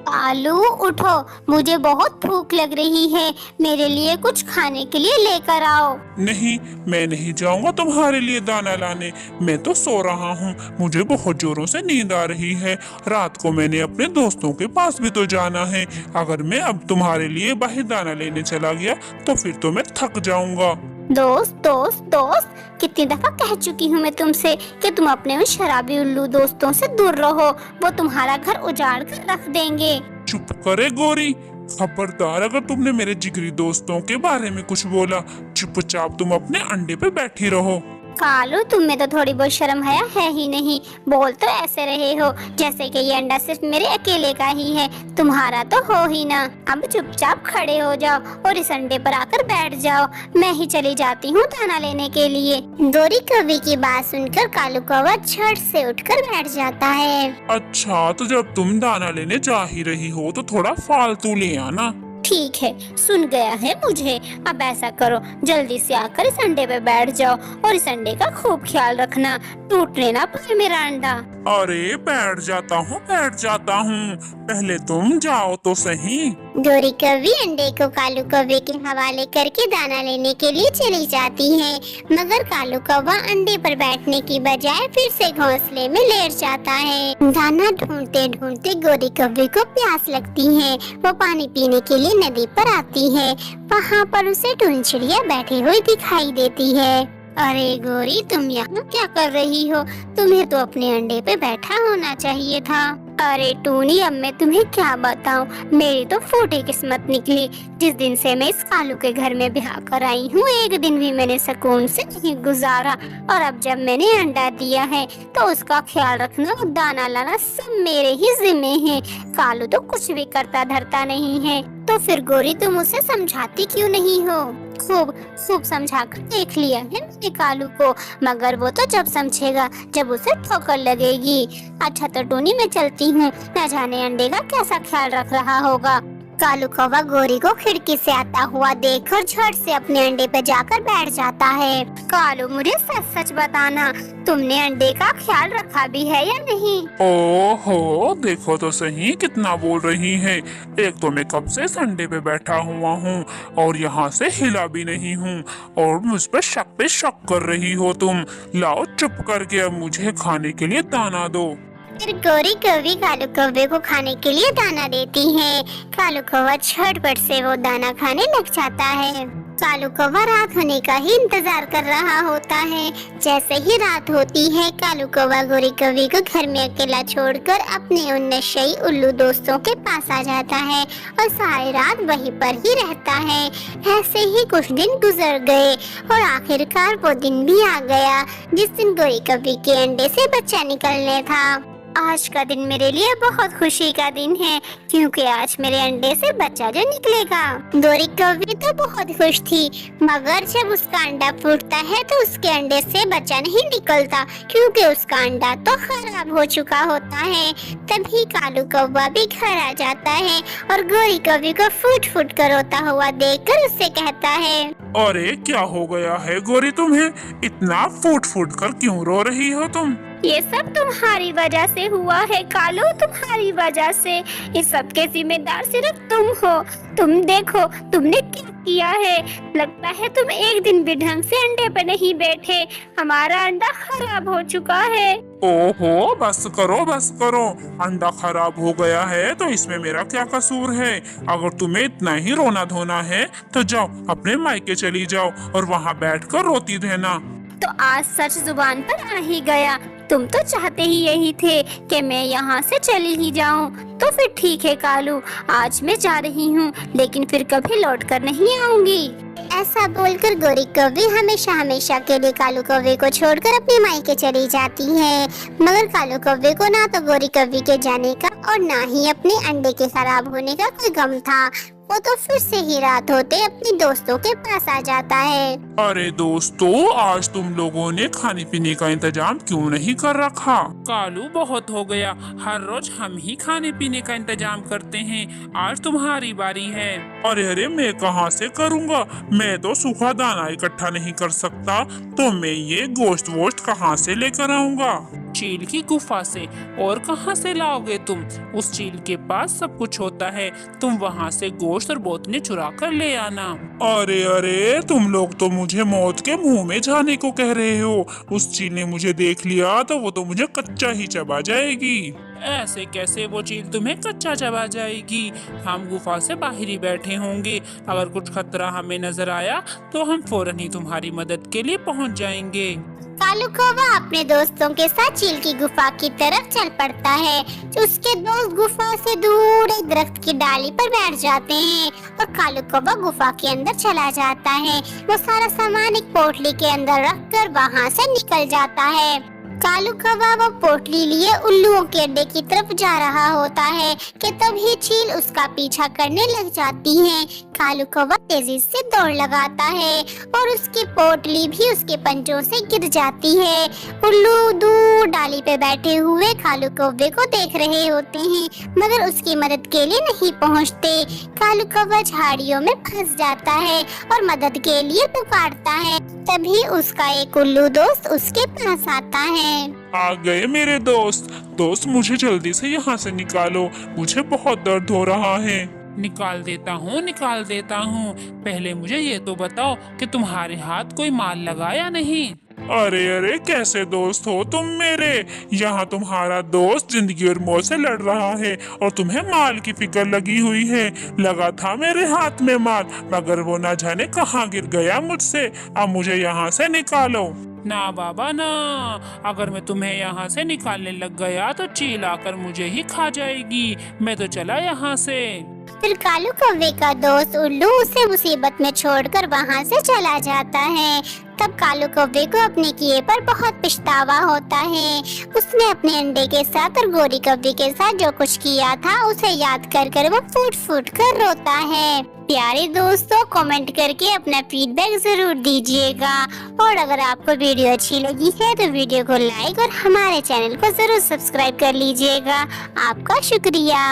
कालू उठो, मुझे बहुत भूख लग रही है, मेरे लिए कुछ खाने के लिए लेकर आओ। नहीं, मैं नहीं जाऊंगा तुम्हारे लिए दाना लाने। मैं तो सो रहा हूँ, मुझे बहुत जोरों से नींद आ रही है। रात को मैंने अपने दोस्तों के पास भी तो जाना है। अगर मैं अब तुम्हारे लिए बाहर दाना लेने चला गया तो फिर तो मैं थक जाऊंगा। दोस्त दोस्त दोस्त, कितनी दफा कह चुकी हूँ मैं तुमसे कि तुम अपने उन शराबी उल्लू दोस्तों से दूर रहो, वो तुम्हारा घर उजाड़ कर रख देंगे। चुप करे गोरी, खबरदार अगर तुमने मेरे जिगरी दोस्तों के बारे में कुछ बोला, चुपचाप तुम अपने अंडे पे बैठी रहो। कालू, तुम में तो थोड़ी बहुत शर्म हया है ही नहीं। बोल तो ऐसे रहे हो जैसे कि ये अंडा सिर्फ मेरे अकेले का ही है, तुम्हारा तो हो ही ना। अब चुपचाप खड़े हो जाओ और इस अंडे पर आकर बैठ जाओ, मैं ही चली जाती हूँ दाना लेने के लिए। गोरी कौवे की बात सुनकर कालू कौवा झट से उठकर बैठ जाता है। अच्छा, तो जब तुम दाना लेने जा ही रही हो तो थोड़ा फालतू ले आना। ठीक है, सुन गया है मुझे। अब ऐसा करो, जल्दी से आकर इस अंडे पे बैठ जाओ और इस अंडे का खूब ख्याल रखना, टूटने ना पाए मेरा अंडा। अरे बैठ जाता हूँ, बैठ जाता हूँ, पहले तुम जाओ तो सही। गोरी कौवी अंडे को कालू कौवे के हवाले करके दाना लेने के लिए चली जाती है, मगर कालू कौवा अंडे पर बैठने की बजाय फिर से घोंसले में लेट जाता है। दाना ढूंढते ढूंढते गोरी कौवे को प्यास लगती है। वो पानी पीने के लिए नदी पर आती है। वहाँ पर उसे टुन चिड़िया बैठी हुई दिखाई देती है। अरे गोरी, तुम यहाँ क्या कर रही हो? तुम्हें तो अपने अंडे पे बैठा होना चाहिए था। अरे टूनी, अब मैं तुम्हें क्या बताऊं, मेरी तो फूटी किस्मत निकली। जिस दिन से मैं इस कालू के घर में ब्याह कर आई हूँ, एक दिन भी मैंने सुकून से नहीं गुजारा, और अब जब मैंने अंडा दिया है तो उसका ख्याल रखना और दाना लाना सब मेरे ही जिम्मे है। कालू तो कुछ भी करता धरता नहीं है। तो फिर गोरी, तुम उसे समझाती क्यों नहीं हो? खूब खूब समझा कर देख लिया है मैंने कालू को, मगर वो तो जब समझेगा जब उसे ठोकर लगेगी। अच्छा तो टूनी, मैं चलती हूँ, न जाने अंडे का कैसा ख्याल रख रहा होगा। कालू कौवा गोरी को खिड़की से आता हुआ देखकर झट से अपने अंडे पे जाकर बैठ जाता है। कालू, मुझे सच सच बताना, तुमने अंडे का ख्याल रखा भी है या नहीं? ओहो, देखो तो सही कितना बोल रही है। एक तो मैं कब से इस अंडे पे बैठा हुआ हूँ और यहाँ से हिला भी नहीं हूँ, और मुझ पे शक कर रही हो तुम। लाओ चुप करके अब मुझे खाने के लिए दाना दो। फिर गोरी कौवी कालू कौवे को खाने के लिए दाना देती है। कालू कौवा झटपट से वो दाना खाने लग जाता है। कालू कौवा रात होने का ही इंतजार कर रहा होता है। जैसे ही रात होती है, कालू कौवा गोरी कौवी को घर में अकेला छोड़कर अपने उन नशेई उल्लू दोस्तों के पास आ जाता है और सारी रात वहीं पर ही रहता है। ऐसे ही कुछ दिन गुजर गए और आखिरकार वो दिन भी आ गया जिस दिन गोरी कौवी के अंडे से बच्चा निकलने था। आज का दिन मेरे लिए बहुत खुशी का दिन है, क्योंकि आज मेरे अंडे से बच्चा जो निकलेगा। गोरी कौवी तो बहुत खुश थी, मगर जब उसका अंडा फूटता है तो उसके अंडे से बच्चा नहीं निकलता, क्योंकि उसका अंडा तो खराब हो चुका होता है। तभी कालू कौवा भी घर आ जाता है और गोरी कौवी को फूट फूट कर रोता हुआ देखकर उससे कहता है, अरे क्या हो गया है गोरी, तुम्हें इतना फूट फूट कर क्यों रो रही हो तुम? ये सब तुम्हारी वजह से हुआ है कालू, तुम्हारी वजह से। इस सब के जिम्मेदार सिर्फ तुम हो। तुम देखो तुमने क्या किया है। लगता है तुम एक दिन भी ढंग से अंडे पे नहीं बैठे, हमारा अंडा खराब हो चुका है। ओहो, बस करो बस करो, अंडा खराब हो गया है तो इसमें मेरा क्या कसूर है? अगर तुम्हें इतना ही रोना धोना है तो जाओ अपने मायके चली जाओ और वहाँ बैठकर रोती रहना। तो आज सच जुबान पर आ ही गया। तुम तो चाहते ही यही थे कि मैं यहाँ से चली ही जाऊँ। तो फिर ठीक है कालू, आज मैं जा रही हूँ, लेकिन फिर कभी लौट कर नहीं आऊंगी। ऐसा बोलकर गोरी कौवी हमेशा हमेशा के लिए कालू कौवे को छोड़कर अपने मायके चली जाती है। मगर कालू कौवे को ना तो गोरी कौवी के जाने का और ना ही अपने अंडे के खराब होने का कोई गम था। वो तो फिर से ही रात होते अपने दोस्तों के पास आ जाता है। अरे दोस्तों, आज तुम लोगों ने खाने पीने का इंतजाम क्यों नहीं कर रखा? कालू, बहुत हो गया, हर रोज हम ही खाने पीने का इंतजाम करते हैं, आज तुम्हारी बारी है। अरे मैं कहाँ से करूँगा? मैं तो सूखा दाना इकट्ठा नहीं कर सकता, तो मैं ये गोश्त वोश्त कहाँ से लेकर आऊँगा? चील की गुफा से। और कहाँ से लाओगे तुम? उस चील के पास सब कुछ होता है, तुम वहाँ से गोश्त और बोतलें चुरा कर ले आना। अरे अरे, तुम लोग तो मुझे मौत के मुंह में जाने को कह रहे हो। उस चील ने मुझे देख लिया तो वो तो मुझे कच्चा ही चबा जाएगी। ऐसे कैसे वो चील तुम्हें कच्चा चबा जाएगी? हम गुफा से बाहर ही बैठे होंगे, अगर कुछ खतरा हमें नजर आया तो हम फौरन ही तुम्हारी मदद के लिए पहुंच जाएंगे। कालू कौवा अपने दोस्तों के साथ चील की गुफा की तरफ चल पड़ता है। उसके दोस्त गुफा से दूर एक दरख्त की डाली पर बैठ जाते हैं और कालू कौवा गुफा के अंदर चला जाता है। वो सारा सामान एक पोटली के अंदर रखकर वहाँ से निकल जाता है। कालू कौवा वो पोटली लिए उल्लुओं के अड्डे की तरफ जा रहा होता है कि तभी चील उसका पीछा करने लग जाती है। कालू कौवा तेजी से दौड़ लगाता है और उसकी पोटली भी उसके पंजों से गिर जाती है। उल्लू दूर डाली पे बैठे हुए कालू कौवे को देख रहे होते हैं, मगर उसकी मदद के लिए नहीं पहुंचते। कालू कौवा झाड़ियों में फंस जाता है और मदद के लिए पुकारता है। तभी उसका एक उल्लू दोस्त उसके पास आता है। आ गए मेरे दोस्त, मुझे जल्दी से यहाँ से निकालो, मुझे बहुत दर्द हो रहा है। निकाल देता हूँ। पहले मुझे ये तो बताओ कि तुम्हारे हाथ कोई माल लगा या नहीं? अरे अरे, कैसे दोस्त हो तुम मेरे? यहाँ तुम्हारा दोस्त जिंदगी और मौत से लड़ रहा है और तुम्हें माल की फिक्र लगी हुई है। लगा था मेरे हाथ में माल, मगर वो ना जाने कहाँ गिर गया मुझसे। अब मुझे यहाँ से निकालो। ना बाबा ना, अगर मैं तुम्हें यहाँ से निकालने लग गया तो चील आकर मुझे ही खा जाएगी। मैं तो चला यहाँ से। फिर कालू कौवे का दोस्त उल्लू उसे मुसीबत में छोड़कर वहाँ से चला जाता है। तब कालू कौवे को अपने किए पर बहुत पछतावा होता है। उसने अपने अंडे के साथ और गोरी कौवे के साथ जो कुछ किया था उसे याद कर कर वो फूट फूट कर रोता है। प्यारे दोस्तों, कमेंट करके अपना फीडबैक जरूर दीजिएगा और अगर आपको वीडियो अच्छी लगी है तो वीडियो को लाइक और हमारे चैनल को जरूर सब्सक्राइब कर लीजिएगा। आपका शुक्रिया।